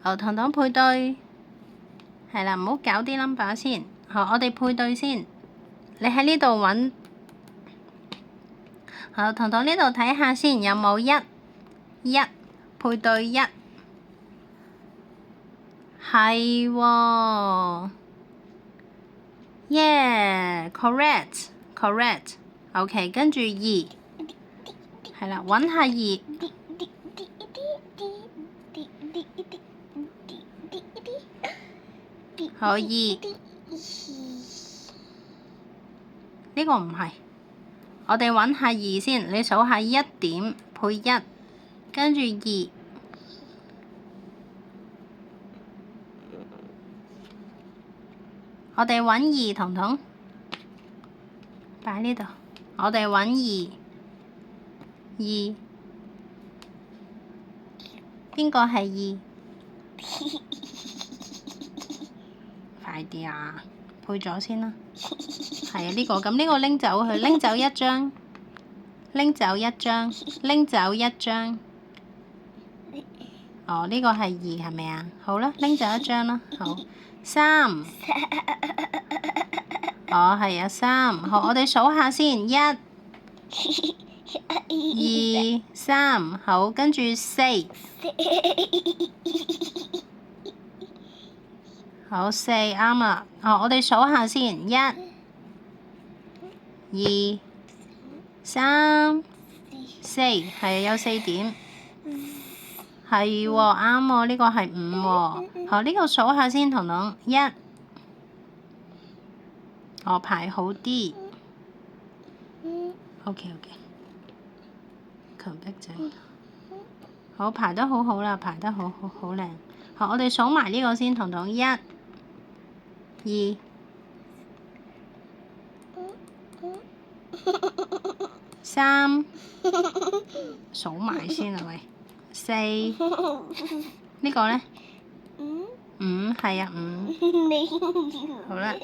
好，彤彤配對，係啦，唔好搞啲 number 先。好，我哋配對先。你喺呢度揾。好，彤彤呢度睇下先，有冇一配對一？係喎。Yeah， correct。OK， 跟住2，係啦，揾下2。好2，呢個唔係，我哋揾下2先，你數下1點配1，跟住2，我哋揾2，彤彤擺呢度，我哋揾2，邊個係2？快啲啊！配咗先啦。係啊，呢個咁呢個拎走佢，拎走一張，哦，呢個係2係咪啊？好啦，拎走一張啦。好，3。哦，係啊，3。好，我哋數下先，1、2、3。好，跟住4。好，4啱啦。哦，我哋數下先，1、2、3、4，係有4點。係喎，啱喎，呢個係5喎。好，呢個數下先，彤彤1。我排好啲。OK。強迫症。好，排得好好啦，排得好靚。好，我哋數埋呢個先，彤彤1、2、3，數埋先啊喂，4，呢個呢？5，係啊5。好啦。